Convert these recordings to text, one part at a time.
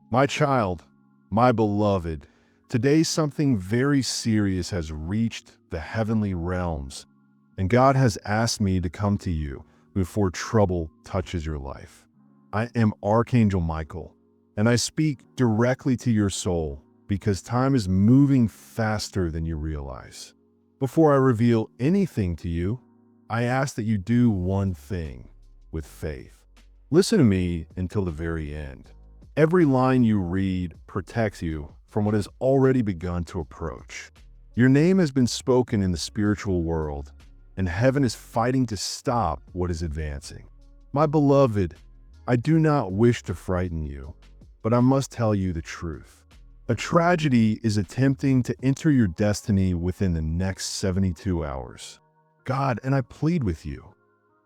My child, my beloved, today something very serious has reached the heavenly realms, and God has asked me to come to you before trouble touches your life. I am Archangel Michael, and I speak directly to your soul because time is moving faster than you realize. Before I reveal anything to you, I ask that you do one thing with faith. Listen to me until the very end. Every line you read protects you from what has already begun to approach. Your name has been spoken in the spiritual world, and heaven is fighting to stop what is advancing. My beloved, I do not wish to frighten you, but I must tell you the truth. A tragedy is attempting to enter your destiny within the next 72 hours. God, and I plead with you,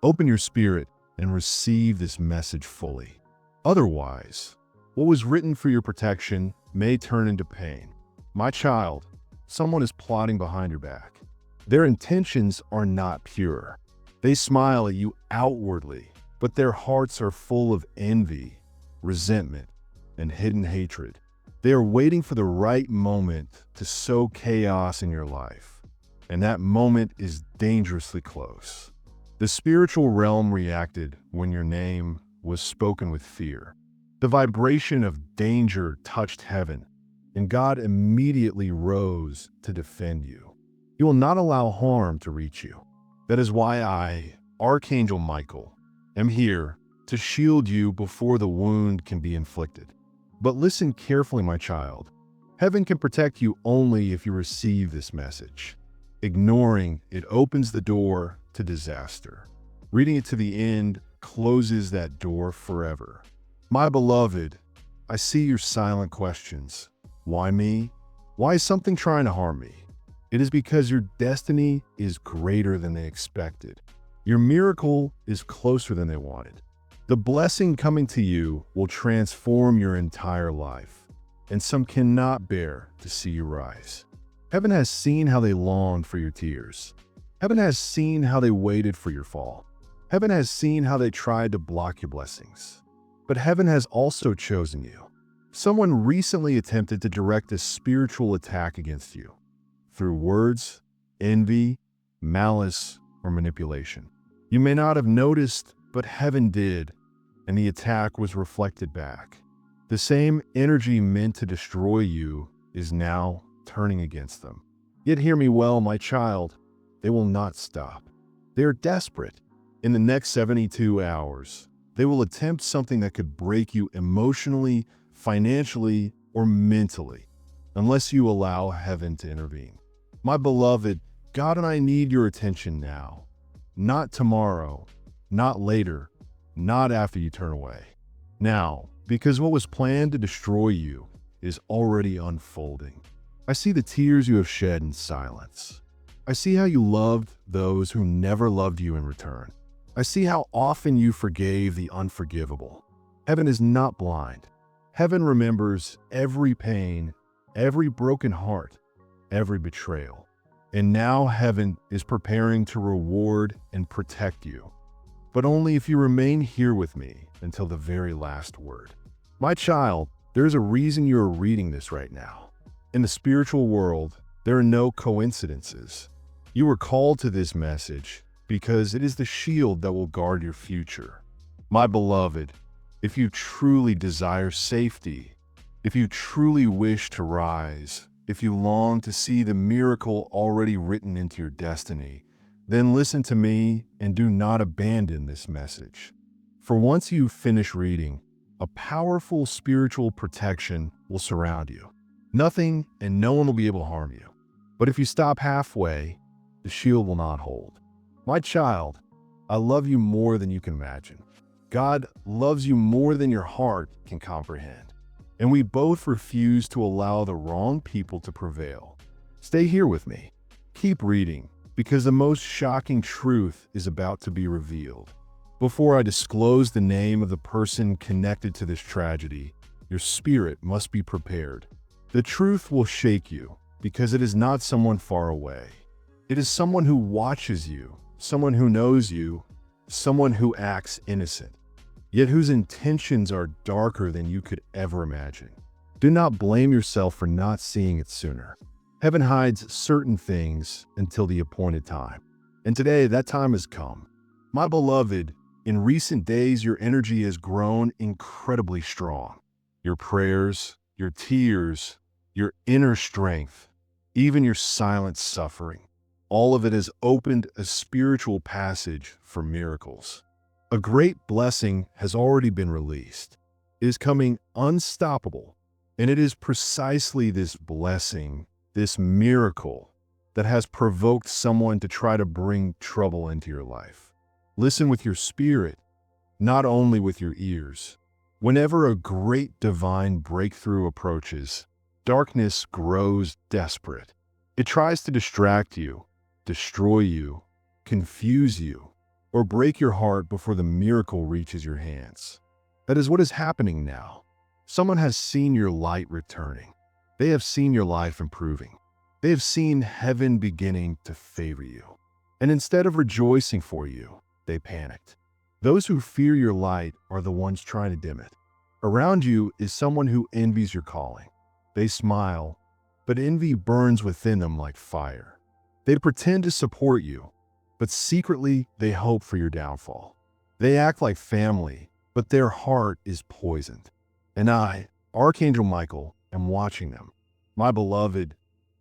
open your spirit and receive this message fully. Otherwise, what was written for your protection may turn into pain. My child, someone is plotting behind your back. Their intentions are not pure. They smile at you outwardly, but their hearts are full of envy, resentment, and hidden hatred. They are waiting for the right moment to sow chaos in your life, and that moment is dangerously close. The spiritual realm reacted when your name was spoken with fear. The vibration of danger touched heaven, and God immediately rose to defend you. He will not allow harm to reach you. That is why I, Archangel Michael, am here to shield you before the wound can be inflicted. But listen carefully, my child. Heaven can protect you only if you receive this message. Ignoring it opens the door to disaster. Reading it to the end closes that door forever. My beloved, I see your silent questions. Why me? Why is something trying to harm me? It is because your destiny is greater than they expected. Your miracle is closer than they wanted. The blessing coming to you will transform your entire life, and some cannot bear to see you rise. Heaven has seen how they longed for your tears. Heaven has seen how they waited for your fall. Heaven has seen how they tried to block your blessings. But heaven has also chosen you. Someone recently attempted to direct a spiritual attack against you through words, envy, malice, or manipulation. You may not have noticed, but heaven did, and the attack was reflected back. The same energy meant to destroy you is now turning against them. Yet hear me well, my child, they will not stop. They are desperate. In the next 72 hours, they will attempt something that could break you emotionally, financially, or mentally, unless you allow heaven to intervene. My beloved, God and I need your attention now. Not tomorrow, not later, not after you turn away. Now, because what was planned to destroy you is already unfolding. I see the tears you have shed in silence. I see how you loved those who never loved you in return. I see how often you forgave the unforgivable. Heaven is not blind. Heaven remembers every pain, every broken heart, every betrayal. And now heaven is preparing to reward and protect you. But only if you remain here with me until the very last word. My child, there is a reason you are reading this right now. In the spiritual world, there are no coincidences. You were called to this message because it is the shield that will guard your future. My beloved, if you truly desire safety, if you truly wish to rise, if you long to see the miracle already written into your destiny, then listen to me and do not abandon this message. For once you finish reading, a powerful spiritual protection will surround you. Nothing and no one will be able to harm you. But if you stop halfway, the shield will not hold. My child, I love you more than you can imagine. God loves you more than your heart can comprehend. And we both refuse to allow the wrong people to prevail. Stay here with me. Keep reading, because the most shocking truth is about to be revealed. Before I disclose the name of the person connected to this tragedy, your spirit must be prepared. The truth will shake you, because it is not someone far away. It is someone who watches you, someone who knows you, someone who acts innocent. yet whose intentions are darker than you could ever imagine. Do not blame yourself for not seeing it sooner. Heaven hides certain things until the appointed time. And today, that time has come. My beloved, in recent days, your energy has grown incredibly strong. Your prayers, your tears, your inner strength, even your silent suffering, all of it has opened a spiritual passage for miracles. A great blessing has already been released. It is coming unstoppable, and it is precisely this blessing, this miracle, that has provoked someone to try to bring trouble into your life. Listen with your spirit, not only with your ears. Whenever a great divine breakthrough approaches, darkness grows desperate. It tries to distract you, destroy you, confuse you, or break your heart before the miracle reaches your hands. That is what is happening now. Someone has seen your light returning. They have seen your life improving. They have seen heaven beginning to favor you. And instead of rejoicing for you, they panicked. Those who fear your light are the ones trying to dim it. Around you is someone who envies your calling. They smile, but envy burns within them like fire. They pretend to support you, but secretly they hope for your downfall. They act like family, but their heart is poisoned. And I, Archangel Michael, am watching them. My beloved,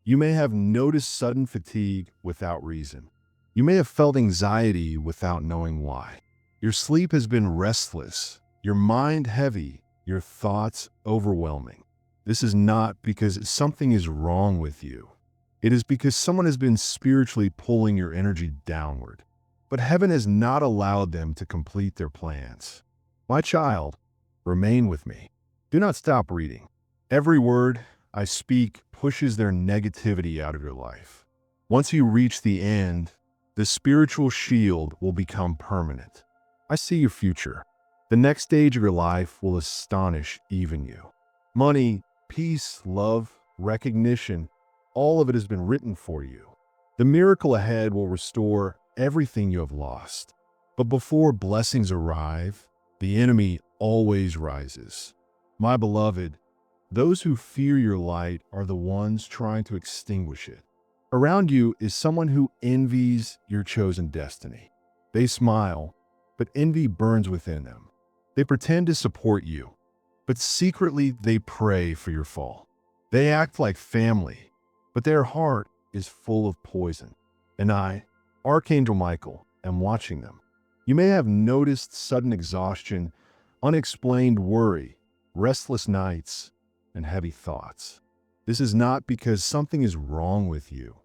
you may have noticed sudden fatigue without reason. You may have felt anxiety without knowing why. Your sleep has been restless, your mind heavy, your thoughts overwhelming. This is not because something is wrong with you. It is because someone has been spiritually pulling your energy downward. But heaven has not allowed them to complete their plans. My child, remain with me. Do not stop reading. Every word I speak pushes their negativity out of your life. Once you reach the end, the spiritual shield will become permanent. I see your future. The next stage of your life will astonish even you. Money, peace, love, recognition, all of it has been written for you. The miracle ahead will restore everything you have lost. But before blessings arrive, the enemy always rises. My beloved, those who fear your light are the ones trying to extinguish it. Around you is someone who envies your chosen destiny. They smile, but envy burns within them. They pretend to support you, but secretly they pray for your fall. They act like family, but their heart is full of poison. And I, Archangel Michael, am watching them. You may have noticed sudden exhaustion, unexplained worry, restless nights, and heavy thoughts. This is not because something is wrong with you.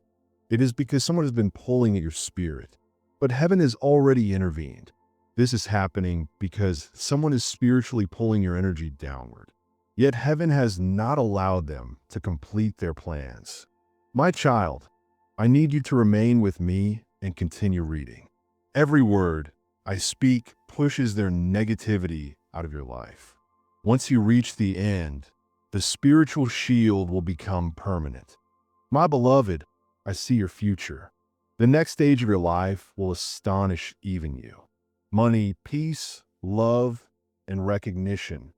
It is because someone has been pulling at your spirit. But heaven has already intervened. This is happening because someone is spiritually pulling your energy downward. Yet heaven has not allowed them to complete their plans. My child, I need you to remain with me and continue reading. Every word I speak pushes their negativity out of your life. Once you reach the end, the spiritual shield will become permanent. My beloved, I see your future. The next stage of your life will astonish even you. Money, peace, love, and recognition.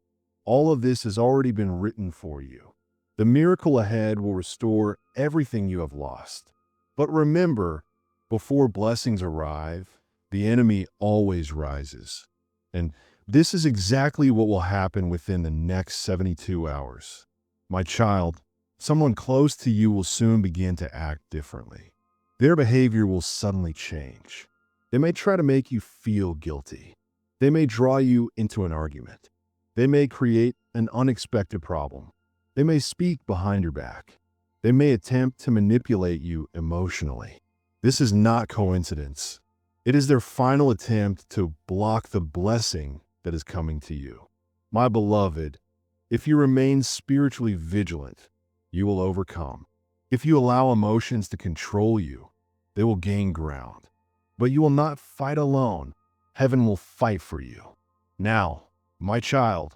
All of this has already been written for you. The miracle ahead will restore everything you have lost. But remember, before blessings arrive, the enemy always rises. And this is exactly what will happen within the next 72 hours. My child, someone close to you will soon begin to act differently. Their behavior will suddenly change. They may try to make you feel guilty. They may draw you into an argument. They may create an unexpected problem. They may speak behind your back. They may attempt to manipulate you emotionally. This is not coincidence. It is their final attempt to block the blessing that is coming to you. My beloved, if you remain spiritually vigilant, you will overcome. If you allow emotions to control you, they will gain ground. But you will not fight alone. Heaven will fight for you. Now, my child,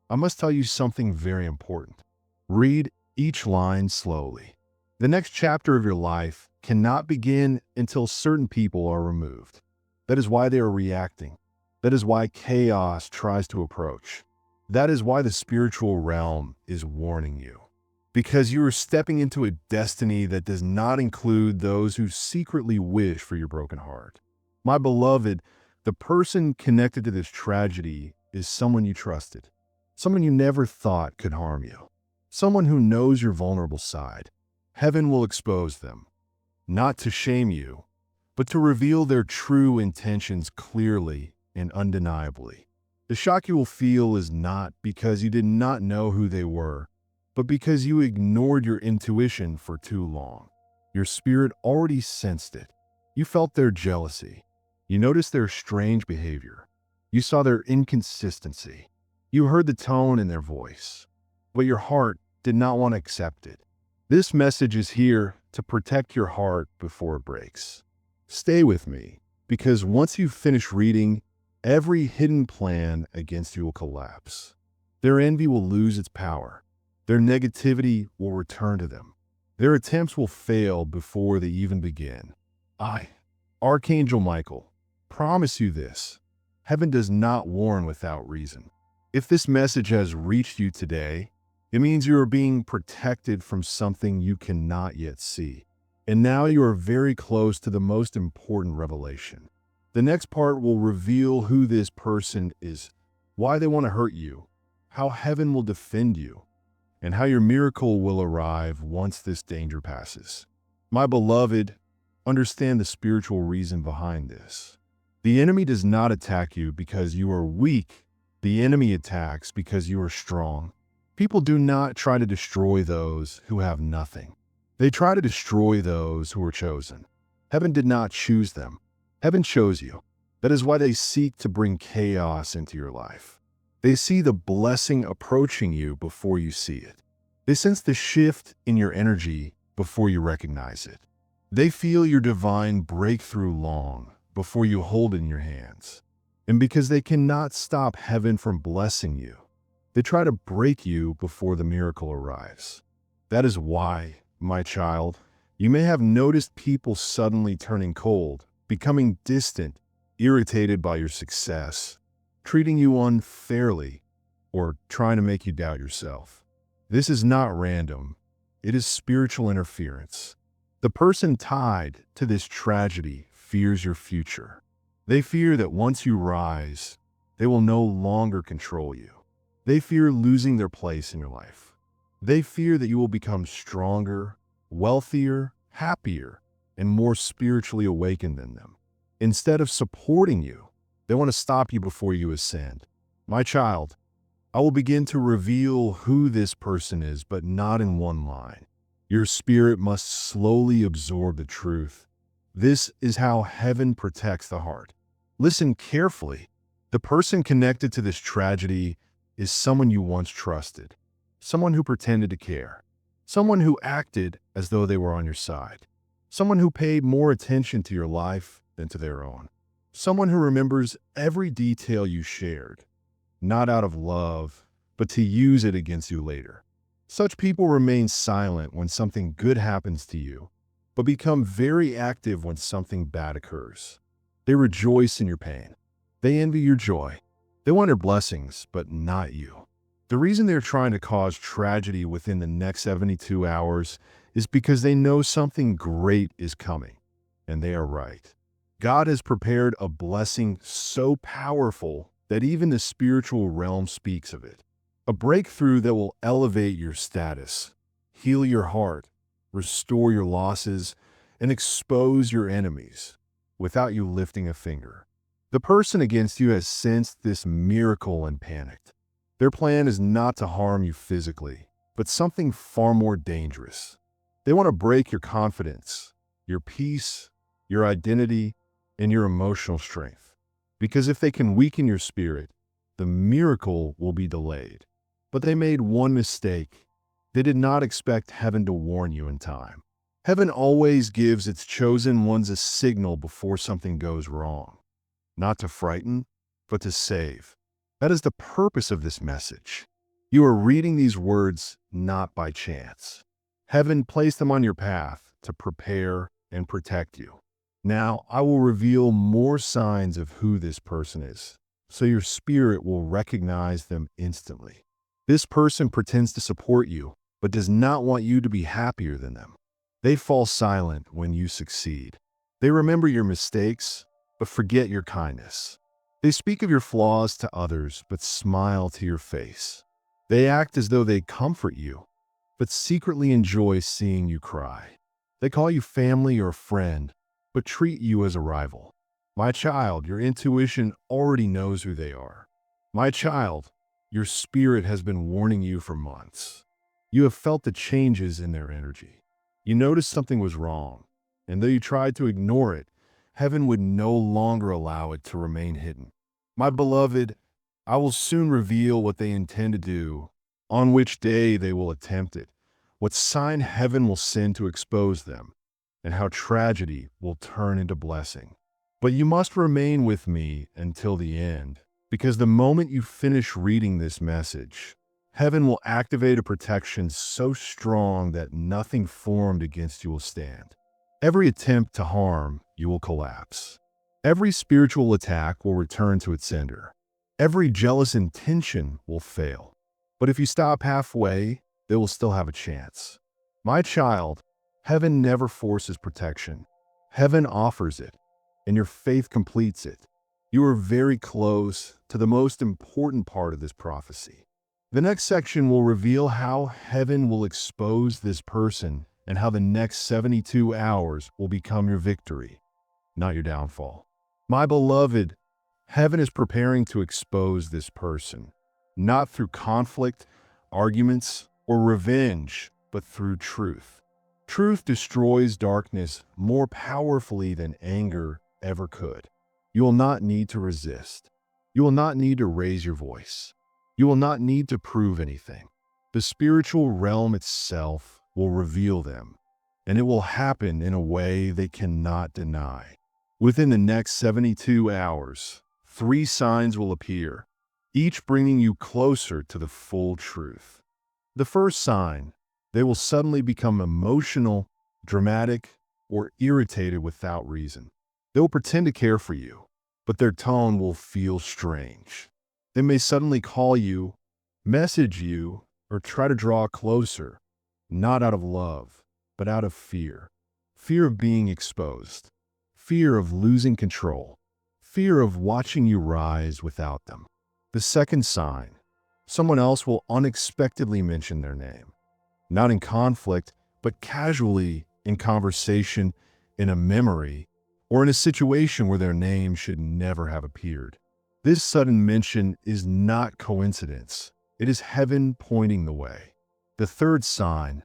I must tell you something very important. Read each line slowly. The next chapter of your life cannot begin until certain people are removed. That is why they are reacting. That is why chaos tries to approach. That is why the spiritual realm is warning you. Because you are stepping into a destiny that does not include those who secretly wish for your broken heart. My beloved, the person connected to this tragedy is someone you trusted, someone you never thought could harm you, someone who knows your vulnerable side. Heaven will expose them, not to shame you, but to reveal their true intentions clearly and undeniably. The shock you will feel is not because you did not know who they were, but because you ignored your intuition for too long. Your spirit already sensed it. You felt their jealousy. You noticed their strange behavior. You saw their inconsistency. You heard the tone in their voice, but your heart did not want to accept it. This message is here to protect your heart before it breaks. Stay with me, because once you finish reading, every hidden plan against you will collapse. Their envy will lose its power. Their negativity will return to them. Their attempts will fail before they even begin. I, Archangel Michael, promise you this. Heaven does not warn without reason. If this message has reached you today, it means you are being protected from something you cannot yet see. And now you are very close to the most important revelation. The next part will reveal who this person is, why they want to hurt you, how heaven will defend you, and how your miracle will arrive once this danger passes. My beloved, understand the spiritual reason behind this. The enemy does not attack you because you are weak. The enemy attacks because you are strong. People do not try to destroy those who have nothing. They try to destroy those who are chosen. Heaven did not choose them. Heaven chose you. That is why they seek to bring chaos into your life. They see the blessing approaching you before you see it. They sense the shift in your energy before you recognize it. They feel your divine breakthrough long before you hold it in your hands. And because they cannot stop heaven from blessing you, they try to break you before the miracle arrives. That is why, my child, you may have noticed people suddenly turning cold, becoming distant, irritated by your success, treating you unfairly, or trying to make you doubt yourself. This is not random. It is spiritual interference. The person tied to this tragedy fears your future. They fear that once you rise, they will no longer control you. They fear losing their place in your life. They fear that you will become stronger, wealthier, happier, and more spiritually awakened than them. Instead of supporting you, they want to stop you before you ascend. My child, I will begin to reveal who this person is, but not in one line. Your spirit must slowly absorb the truth. This is how heaven protects the heart. Listen carefully. The person connected to this tragedy is someone you once trusted, someone who pretended to care, someone who acted as though they were on your side, someone who paid more attention to your life than to their own, someone who remembers every detail you shared, not out of love, but to use it against you later. Such people remain silent when something good happens to you, but become very active when something bad occurs. They rejoice in your pain. They envy your joy. They want your blessings, but not you. The reason they're trying to cause tragedy within the next 72 hours is because they know something great is coming, and they are right. God has prepared a blessing so powerful that even the spiritual realm speaks of it. A breakthrough that will elevate your status, heal your heart, restore your losses, and expose your enemies without you lifting a finger. The person against you has sensed this miracle and panicked. Their plan is not to harm you physically, but something far more dangerous. They want to break your confidence, your peace, your identity, and your emotional strength. Because if they can weaken your spirit, the miracle will be delayed. But they made one mistake. They did not expect heaven to warn you in time. Heaven always gives its chosen ones a signal before something goes wrong. Not to frighten, but to save. That is the purpose of this message. You are reading these words not by chance. Heaven placed them on your path to prepare and protect you. Now, I will reveal more signs of who this person is. so your spirit will recognize them instantly. This person pretends to support you, but does not want you to be happier than them. They fall silent when you succeed. They remember your mistakes, but forget your kindness. They speak of your flaws to others, but smile to your face. They act as though they comfort you, but secretly enjoy seeing you cry. They call you family or friend, but treat you as a rival. My child, your intuition already knows who they are. My child, your spirit has been warning you for months. You have felt the changes in their energy. You noticed something was wrong, and though you tried to ignore it, heaven would no longer allow it to remain hidden. My beloved, I will soon reveal what they intend to do, on which day they will attempt it, what sign heaven will send to expose them, and how tragedy will turn into blessing. But you must remain with me until the end, because the moment you finish reading this message, heaven will activate a protection so strong that nothing formed against you will stand. Every attempt to harm you will collapse. Every spiritual attack will return to its sender. Every jealous intention will fail. But if you stop halfway, they will still have a chance. My child, heaven never forces protection. Heaven offers it, and your faith completes it. You are very close to the most important part of this prophecy. The next section will reveal how heaven will expose this person and how the next 72 hours will become your victory, not your downfall. My beloved, heaven is preparing to expose this person, not through conflict, arguments, or revenge, but through truth. Truth destroys darkness more powerfully than anger ever could. You will not need to resist. You will not need to raise your voice. You will not need to prove anything. The spiritual realm itself will reveal them, and it will happen in a way they cannot deny. Within the next 72 hours, 3 signs will appear, each bringing you closer to the full truth. The first sign, they will suddenly become emotional, dramatic, or irritated without reason. They will pretend to care for you, but their tone will feel strange. They may suddenly call you, message you, or try to draw closer, not out of love, but out of fear. Fear of being exposed. Fear of losing control. Fear of watching you rise without them. The second sign, someone else will unexpectedly mention their name. Not in conflict, but casually in conversation, in a memory, or in a situation where their name should never have appeared. This sudden mention is not coincidence. It is heaven pointing the way. The third sign,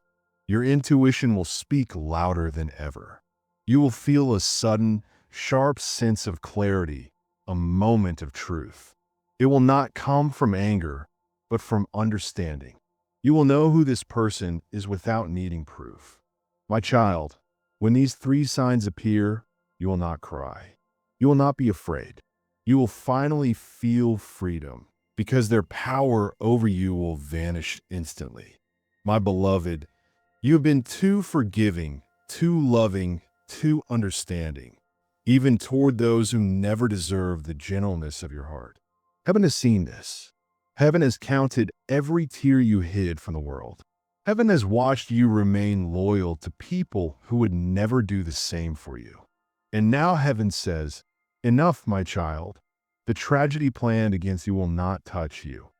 your intuition will speak louder than ever. You will feel a sudden, sharp sense of clarity, a moment of truth. It will not come from anger, but from understanding. You will know who this person is without needing proof. My child, when these 3 signs appear, you will not cry. You will not be afraid. You will finally feel freedom, because their power over you will vanish instantly. My beloved, you have been too forgiving, too loving, too understanding, even toward those who never deserve the gentleness of your heart. Heaven has seen this. Heaven has counted every tear you hid from the world. Heaven has watched you remain loyal to people who would never do the same for you. And now heaven says, enough, my child. The tragedy planned against you will not touch you.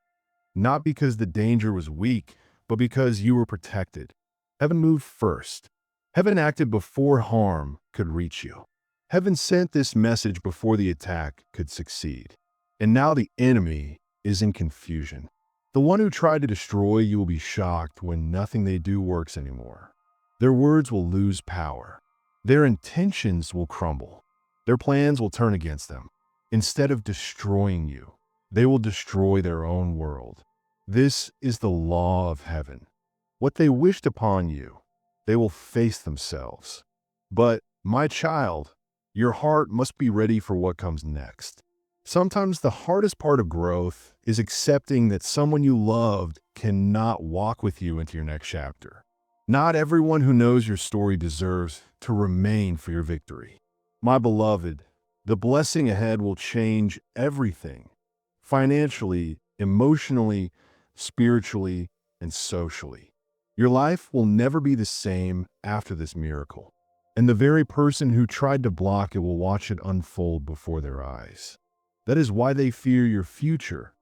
Not because the danger was weak, but because you were protected. Heaven moved first. Heaven acted before harm could reach you. Heaven sent this message before the attack could succeed. And now the enemy is in confusion. The one who tried to destroy you will be shocked when nothing they do works anymore. Their words will lose power. Their intentions will crumble. Their plans will turn against them. Instead of destroying you, they will destroy their own world. This is the law of heaven. What they wished upon you, they will face themselves. But, my child, your heart must be ready for what comes next. Sometimes the hardest part of growth is accepting that someone you loved cannot walk with you into your next chapter. Not everyone who knows your story deserves to remain for your victory. My beloved, the blessing ahead will change everything. financially, emotionally, spiritually, and socially. Your life will never be the same after this miracle. And the very person who tried to block it will watch it unfold before their eyes. That is why they fear your future,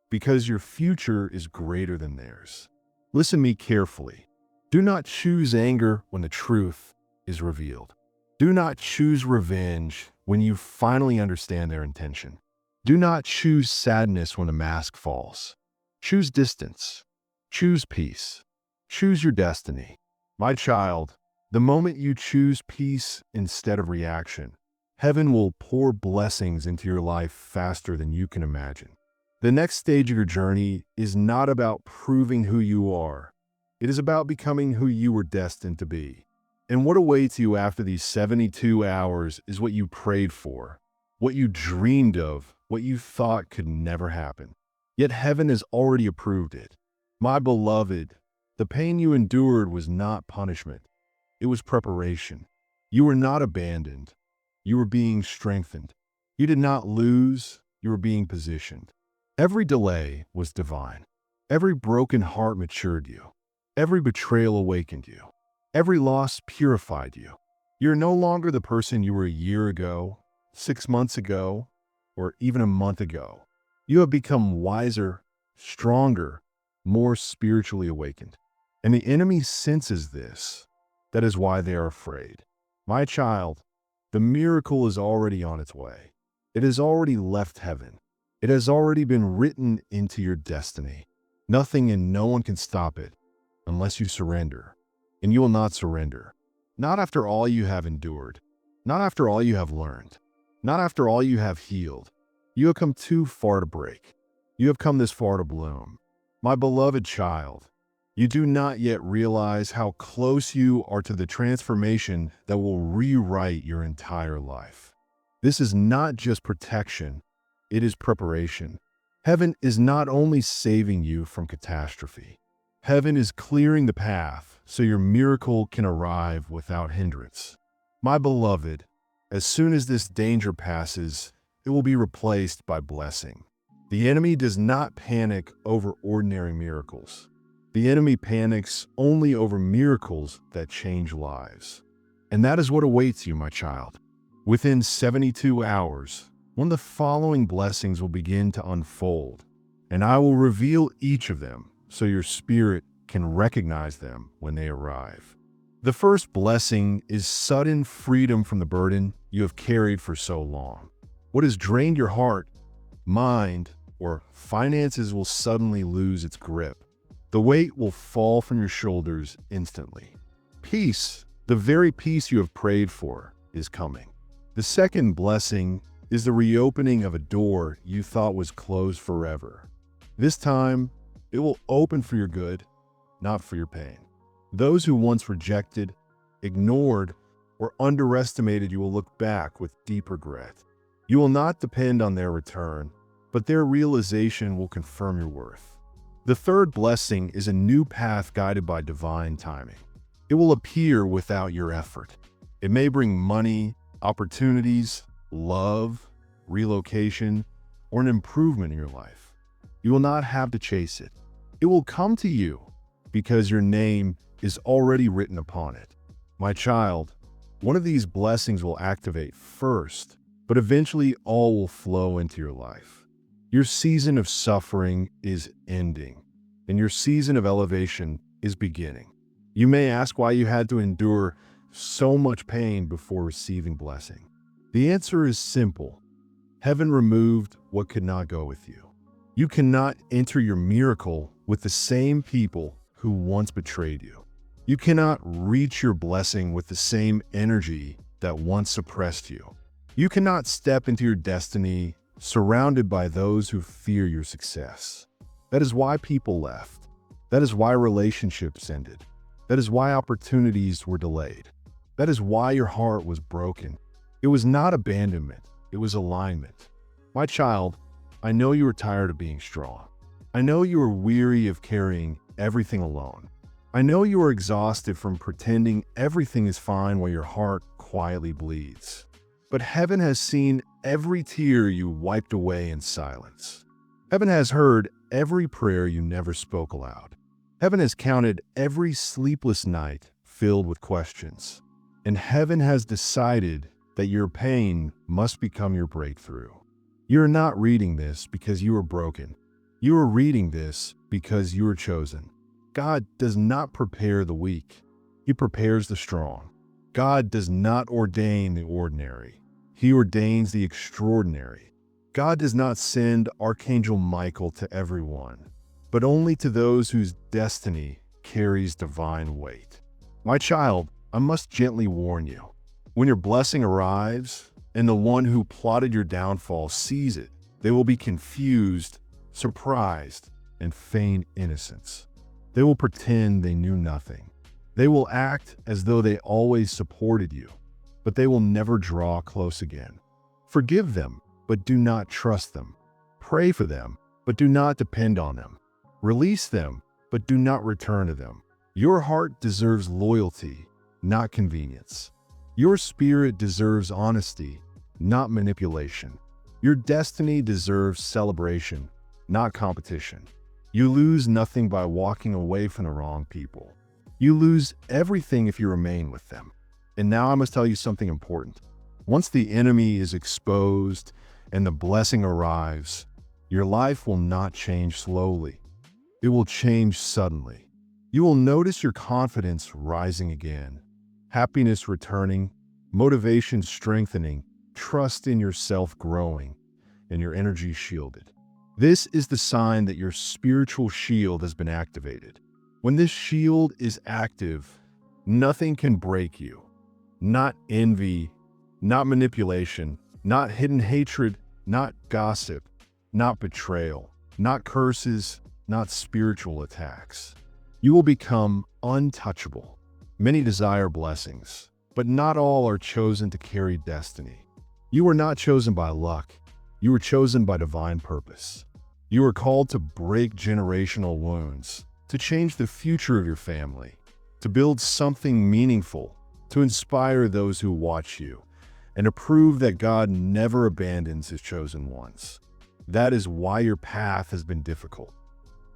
because your future is greater than theirs. Listen to me carefully. Do not choose anger when the truth is revealed. Do not choose revenge when you finally understand their intention. Do not choose sadness when the mask falls. Choose distance. Choose peace. Choose your destiny. My child, the moment you choose peace instead of reaction, heaven will pour blessings into your life faster than you can imagine. The next stage of your journey is not about proving who you are. It is about becoming who you were destined to be. And what awaits you after these 72 hours is what you prayed for, what you dreamed of, what you thought could never happen. Yet heaven has already approved it. My beloved, the pain you endured was not punishment. It was preparation. You were not abandoned. You were being strengthened. You did not lose. You were being positioned. Every delay was divine. Every broken heart matured you. Every betrayal awakened you. Every loss purified you. You're no longer the person you were a year ago, 6 months ago, or even a month ago. You have become wiser, stronger, more spiritually awakened. And the enemy senses this. That is why they are afraid. My child, the miracle is already on its way. It has already left heaven. It has already been written into your destiny. Nothing and no one can stop it unless you surrender. And you will not surrender. Not after all you have endured. Not after all you have learned. Not after all you have healed. You have come too far to break. You have come this far to bloom. My beloved child, you do not yet realize how close you are to the transformation that will rewrite your entire life. This is not just protection, it is preparation. Heaven is not only saving you from catastrophe. Heaven is clearing the path so your miracle can arrive without hindrance. My beloved, as soon as this danger passes, it will be replaced by blessing. The enemy does not panic over ordinary miracles. The enemy panics only over miracles that change lives. And that is what awaits you, my child. Within 72 hours, one of the following blessings will begin to unfold, and I will reveal each of them so your spirit can recognize them when they arrive. The first blessing is sudden freedom from the burden you have carried for so long. What has drained your heart, mind, or finances will suddenly lose its grip. The weight will fall from your shoulders instantly. Peace, the very peace you have prayed for, is coming. The second blessing is the reopening of a door you thought was closed forever. This time, it will open for your good, not for your pain. Those who once rejected, ignored, or underestimated you will look back with deep regret. You will not depend on their return, but their realization will confirm your worth. The third blessing is a new path guided by divine timing. It will appear without your effort. It may bring money, opportunities, love, relocation, or an improvement in your life. You will not have to chase it. It will come to you because your name is already written upon it. My child, one of these blessings will activate first, but eventually all will flow into your life. Your season of suffering is ending, and your season of elevation is beginning. You may ask why you had to endure so much pain before receiving blessing. The answer is simple. Heaven removed what could not go with you. You cannot enter your miracle with the same people who once betrayed you. You cannot reach your blessing with the same energy that once suppressed you. You cannot step into your destiny surrounded by those who fear your success. That is why people left. That is why relationships ended. That is why opportunities were delayed. That is why your heart was broken. It was not abandonment, it was alignment. My child, I know you are tired of being strong. I know you are weary of carrying everything alone. I know you are exhausted from pretending everything is fine while your heart quietly bleeds. But heaven has seen every tear you wiped away in silence. Heaven has heard every prayer you never spoke aloud. Heaven has counted every sleepless night filled with questions. And heaven has decided that your pain must become your breakthrough. You are not reading this because you are broken. You are reading this because you are chosen. God does not prepare the weak. He prepares the strong. God does not ordain the ordinary. He ordains the extraordinary. God does not send Archangel Michael to everyone, but only to those whose destiny carries divine weight. My child, I must gently warn you. When your blessing arrives and the one who plotted your downfall sees it, they will be confused, surprised, and feign innocence. They will pretend they knew nothing. They will act as though they always supported you, but they will never draw close again. Forgive them, but do not trust them. Pray for them, but do not depend on them. Release them, but do not return to them. Your heart deserves loyalty, not convenience. Your spirit deserves honesty, not manipulation. Your destiny deserves celebration, not competition. You lose nothing by walking away from the wrong people. You lose everything if you remain with them. And now I must tell you something important. Once the enemy is exposed and the blessing arrives, your life will not change slowly. It will change suddenly. You will notice your confidence rising again, happiness returning, motivation strengthening, trust in yourself growing, and your energy shielded. This is the sign that your spiritual shield has been activated. When this shield is active, nothing can break you. Not envy, not manipulation, not hidden hatred, not gossip, not betrayal, not curses, not spiritual attacks. You will become untouchable. Many desire blessings, but not all are chosen to carry destiny. You were not chosen by luck. You were chosen by divine purpose. You are called to break generational wounds, to change the future of your family, to build something meaningful, to inspire those who watch you, and to prove that God never abandons his chosen ones. That is why your path has been difficult.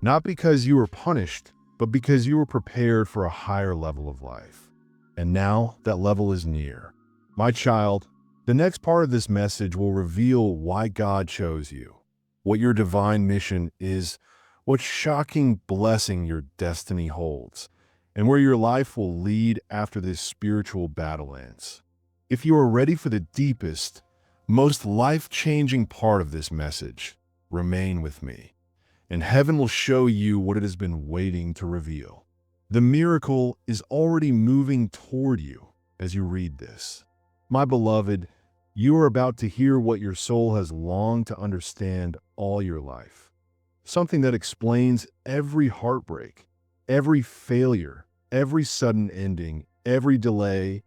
Not because you were punished, but because you were prepared for a higher level of life. And now that level is near. My child, the next part of this message will reveal why God chose you, what your divine mission is, what shocking blessing your destiny holds, and where your life will lead after this spiritual battle ends. If you are ready for the deepest, most life-changing part of this message, remain with me, and heaven will show you what it has been waiting to reveal. The miracle is already moving toward you as you read this. My beloved, you are about to hear what your soul has longed to understand all your life. Something that explains every heartbreak, every failure, every sudden ending, every delay,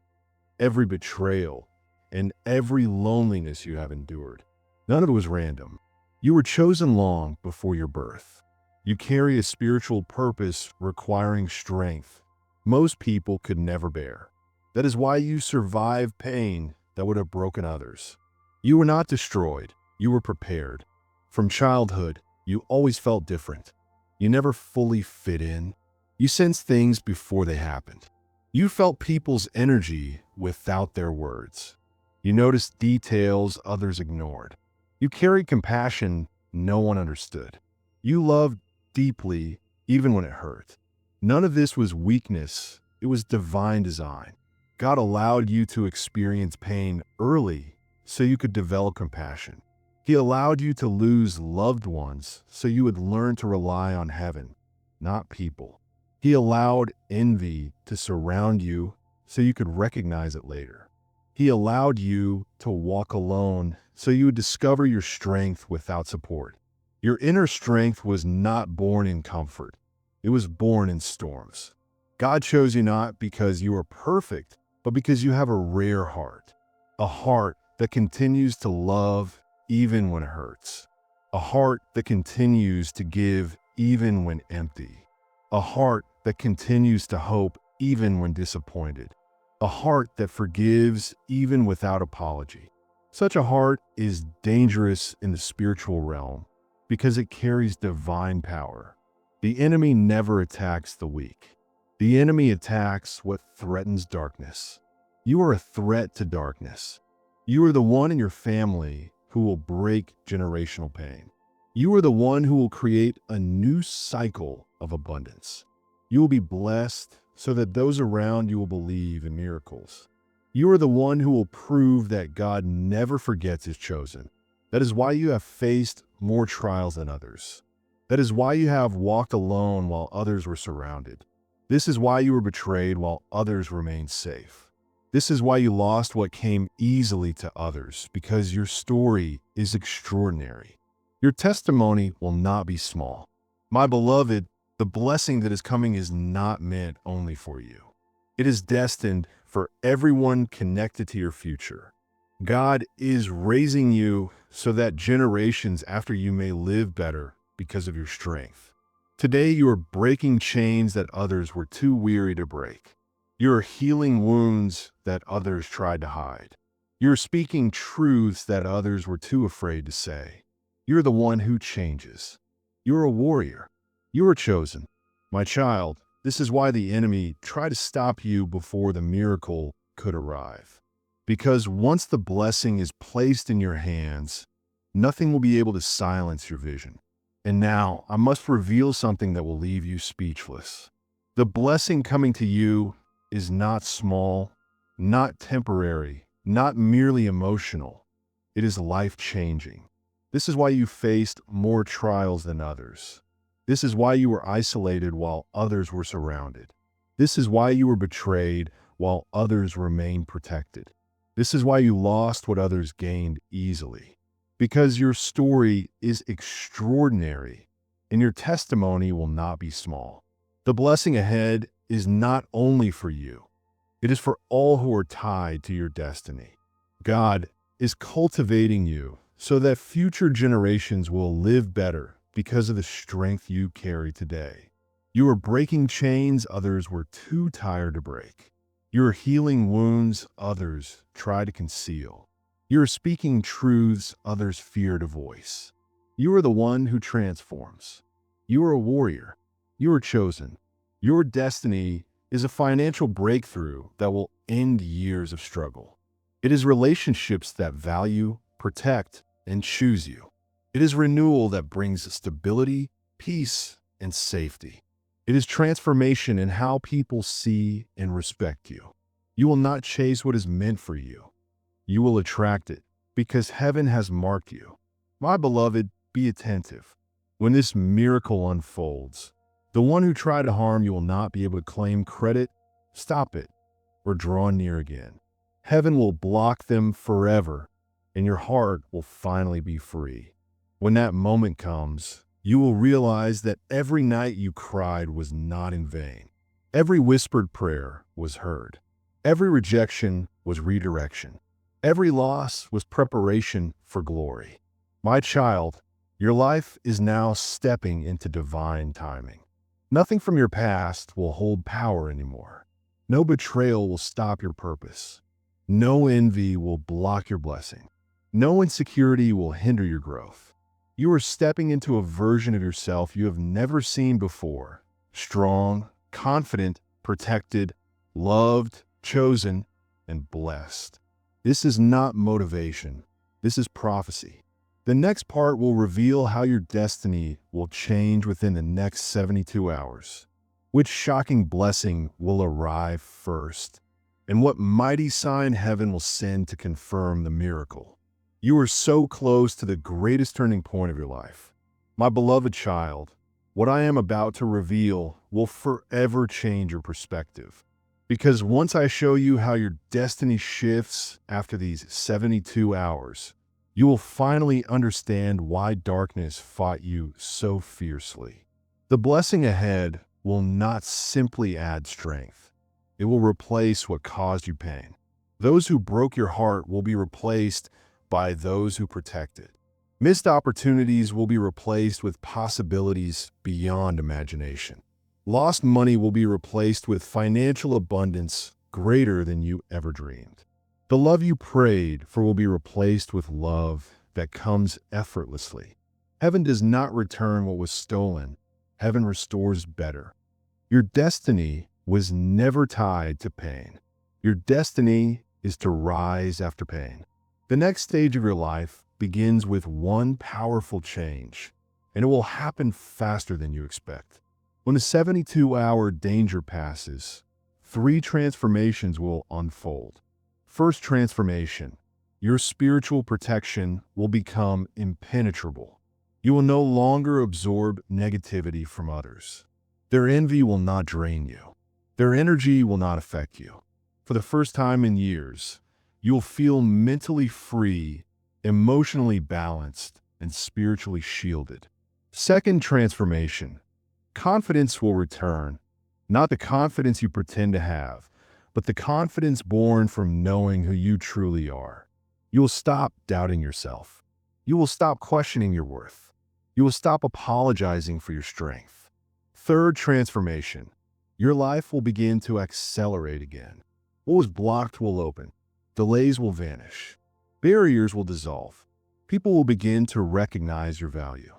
every betrayal, and every loneliness you have endured. None of it was random. You were chosen long before your birth. You carry a spiritual purpose requiring strength most people could never bear. That is why you survived pain that would have broken others. You were not destroyed. You were prepared. From childhood, you always felt different. You never fully fit in. You sensed things before they happened. You felt people's energy without their words. You noticed details others ignored. You carried compassion no one understood. You loved deeply even when it hurt. None of this was weakness. It was divine design. God allowed you to experience pain early so you could develop compassion. He allowed you to lose loved ones so you would learn to rely on heaven, not people. He allowed envy to surround you so you could recognize it later. He allowed you to walk alone so you would discover your strength without support. Your inner strength was not born in comfort. It was born in storms. God chose you not because you are perfect, but because you have a rare heart. A heart that continues to love even when it hurts. A heart that continues to give even when empty. A heart that continues to hope even when disappointed. A heart that forgives even without apology. Such a heart is dangerous in the spiritual realm because it carries divine power. The enemy never attacks the weak. The enemy attacks what threatens darkness. You are a threat to darkness. You are the one in your family who will break generational pain. You are the one who will create a new cycle of abundance. You will be blessed so that those around you will believe in miracles. You are the one who will prove that God never forgets his chosen. That is why you have faced more trials than others. That is why you have walked alone while others were surrounded. This is why you were betrayed while others remained safe. This is why you lost what came easily to others, because your story is extraordinary. Your testimony will not be small. My beloved, the blessing that is coming is not meant only for you. It is destined for everyone connected to your future. God is raising you so that generations after you may live better because of your strength. Today you are breaking chains that others were too weary to break. You are healing wounds that others tried to hide. You are speaking truths that others were too afraid to say. You're the one who changes. You're a warrior. You are chosen. My child, this is why the enemy tried to stop you before the miracle could arrive. Because once the blessing is placed in your hands, nothing will be able to silence your vision. And now I must reveal something that will leave you speechless. The blessing coming to you is not small, not temporary, not merely emotional. It is life-changing. This is why you faced more trials than others. This is why you were isolated while others were surrounded. This is why you were betrayed while others remained protected. This is why you lost what others gained easily. Because your story is extraordinary and your testimony will not be small. The blessing ahead is not only for you. It is for all who are tied to your destiny. God is cultivating you so that future generations will live better because of the strength you carry today. You are breaking chains others were too tired to break. You are healing wounds others try to conceal. You are speaking truths others fear to voice. You are the one who transforms. You are a warrior. You are chosen. Your destiny is a financial breakthrough that will end years of struggle. It is relationships that value, protect, and choose you. It is renewal that brings stability, peace, and safety. It is transformation in how people see and respect you. You will not chase what is meant for you. You will attract it because heaven has marked you. My beloved, be attentive. When this miracle unfolds, the one who tried to harm you will not be able to claim credit, stop it, or draw near again. Heaven will block them forever, and your heart will finally be free. When that moment comes, you will realize that every night you cried was not in vain. Every whispered prayer was heard. Every rejection was redirection. Every loss was preparation for glory. My child, your life is now stepping into divine timing. Nothing from your past will hold power anymore. No betrayal will stop your purpose. No envy will block your blessing. No insecurity will hinder your growth. You are stepping into a version of yourself you have never seen before. Strong, confident, protected, loved, chosen, and blessed. This is not motivation. This is prophecy. The next part will reveal how your destiny will change within the next 72 hours. Which shocking blessing will arrive first? And what mighty sign heaven will send to confirm the miracle? You are so close to the greatest turning point of your life. My beloved child, what I am about to reveal will forever change your perspective. Because once I show you how your destiny shifts after these 72 hours, you will finally understand why darkness fought you so fiercely. The blessing ahead will not simply add strength. It will replace what caused you pain. Those who broke your heart will be replaced by those who protected. Missed opportunities will be replaced with possibilities beyond imagination. Lost money will be replaced with financial abundance greater than you ever dreamed. The love you prayed for will be replaced with love that comes effortlessly. Heaven does not return what was stolen. Heaven restores better. Your destiny was never tied to pain. Your destiny is to rise after pain. The next stage of your life begins with one powerful change, and it will happen faster than you expect. When the 72-hour danger passes, 3 transformations will unfold. First transformation, your spiritual protection will become impenetrable. You will no longer absorb negativity from others. Their envy will not drain you. Their energy will not affect you. For the first time in years, you'll feel mentally free, emotionally balanced, and spiritually shielded. Second transformation, confidence will return. Not the confidence you pretend to have, but the confidence born from knowing who you truly are. You will stop doubting yourself. You will stop questioning your worth. You will stop apologizing for your strength. Third transformation, your life will begin to accelerate again. What was blocked will open. Delays will vanish. Barriers will dissolve. People will begin to recognize your value.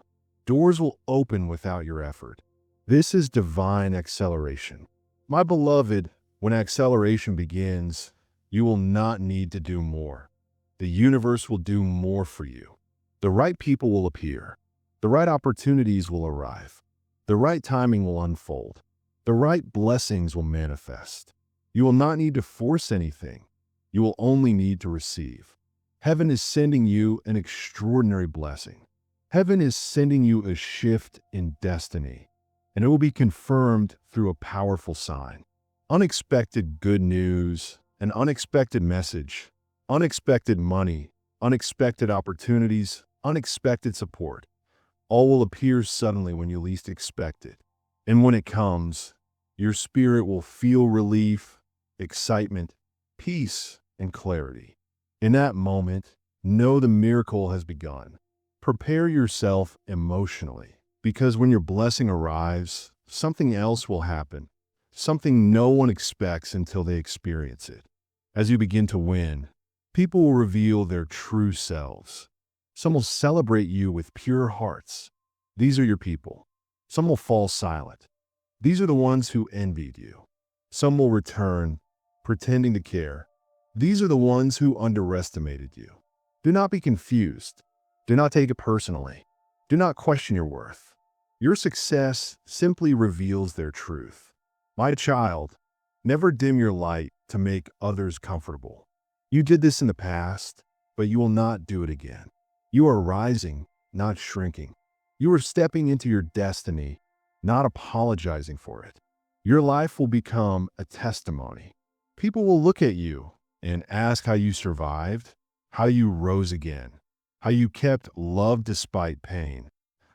Doors will open without your effort. This is divine acceleration. My beloved, when acceleration begins, you will not need to do more. The universe will do more for you. The right people will appear. The right opportunities will arrive. The right timing will unfold. The right blessings will manifest. You will not need to force anything. You will only need to receive. Heaven is sending you an extraordinary blessing. Heaven is sending you a shift in destiny, and it will be confirmed through a powerful sign. Unexpected good news, an unexpected message, unexpected money, unexpected opportunities, unexpected support. All will appear suddenly when you least expect it. And when it comes, your spirit will feel relief, excitement, peace, and clarity. In that moment, know the miracle has begun. Prepare yourself emotionally, because when your blessing arrives, something else will happen, something no one expects until they experience it. As you begin to win, people will reveal their true selves. Some will celebrate you with pure hearts. These are your people. Some will fall silent. These are the ones who envied you. Some will return, pretending to care. These are the ones who underestimated you. Do not be confused. Do not take it personally. Do not question your worth. Your success simply reveals their truth. My child, never dim your light to make others comfortable. You did this in the past, but you will not do it again. You are rising, not shrinking. You are stepping into your destiny, not apologizing for it. Your life will become a testimony. People will look at you and ask how you survived, how you rose again, how you kept love despite pain,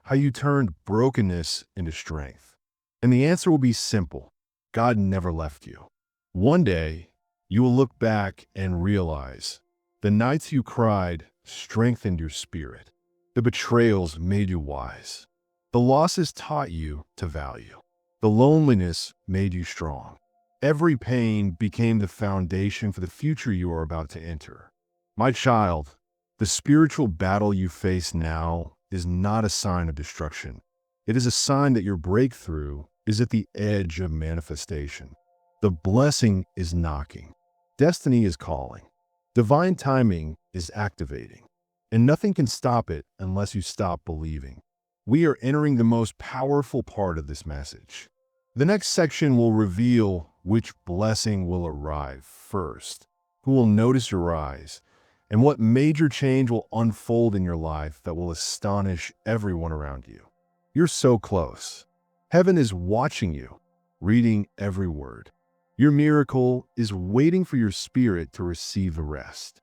how you turned brokenness into strength. And the answer will be simple. God never left you. One day, you will look back and realize the nights you cried strengthened your spirit. The betrayals made you wise. The losses taught you to value. The loneliness made you strong. Every pain became the foundation for the future you are about to enter. My child, the spiritual battle you face now is not a sign of destruction. It is a sign that your breakthrough is at the edge of manifestation. The blessing is knocking. Destiny is calling. Divine timing is activating. And nothing can stop it unless you stop believing. We are entering the most powerful part of this message. The next section will reveal which blessing will arrive first, who will notice your rise, and what major change will unfold in your life that will astonish everyone around you. You're so close. Heaven is watching you, reading every word. Your miracle is waiting for your spirit to receive the rest.